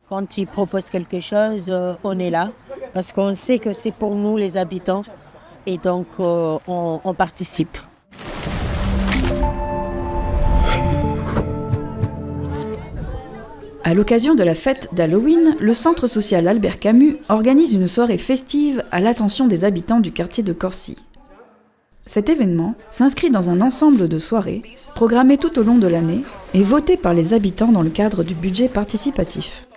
Quand ils proposent quelque chose, on est là parce qu'on sait que c'est pour nous les habitants et donc on participe. À l'occasion de la fête d'Halloween, le centre social Albert Camus organise une soirée festive à l'attention des habitants du quartier de Corcy. Cet événement s'inscrit dans un ensemble de soirées programmées tout au long de l'année et votées par les habitants dans le cadre du budget participatif.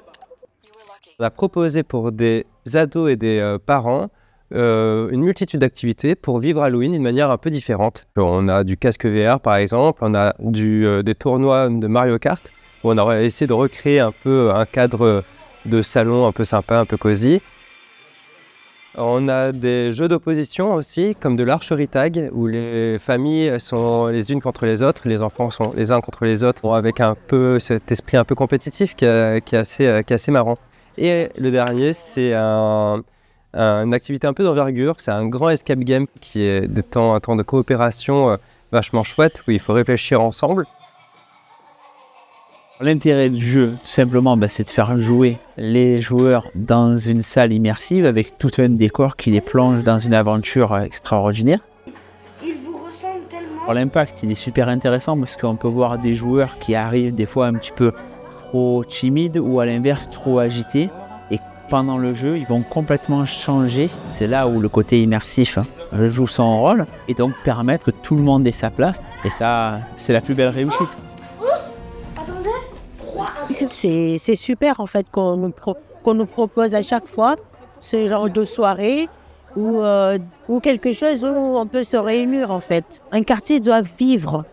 On a proposé pour des ados et des parents une multitude d'activités pour vivre Halloween d'une manière un peu différente. On a du casque VR par exemple, on a des tournois de Mario Kart, où on a essayé de recréer un peu un cadre de salon un peu sympa, un peu cosy. On a des jeux d'opposition aussi, comme de l'archerie tag, où les familles sont les unes contre les autres, les enfants sont les uns contre les autres, avec un peu cet esprit un peu compétitif qui est assez marrant. Et le dernier, c'est une activité un peu d'envergure, c'est un grand escape game qui est un temps de coopération vachement chouette, où il faut réfléchir ensemble. L'intérêt du jeu, tout simplement, c'est de faire jouer les joueurs dans une salle immersive avec tout un décor qui les plonge dans une aventure extraordinaire. Ils vous ressemblent tellement. Alors, l'impact, il est super intéressant parce qu'on peut voir des joueurs qui arrivent des fois un petit peu trop timides ou à l'inverse trop agités. Et pendant le jeu, ils vont complètement changer. C'est là où le côté immersif joue son rôle et donc permettre que tout le monde ait sa place. Et ça, c'est la plus belle réussite. C'est super en fait qu'on nous propose à chaque fois ce genre de soirée ou quelque chose où on peut se réunir en fait. Un quartier doit vivre.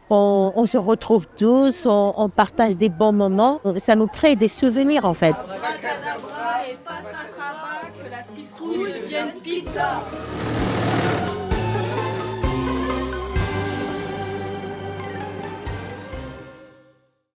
On se retrouve tous, on partage des bons moments. Ça nous crée des souvenirs en fait. Abracadabra et patatras, que la citrouille devienne pizza.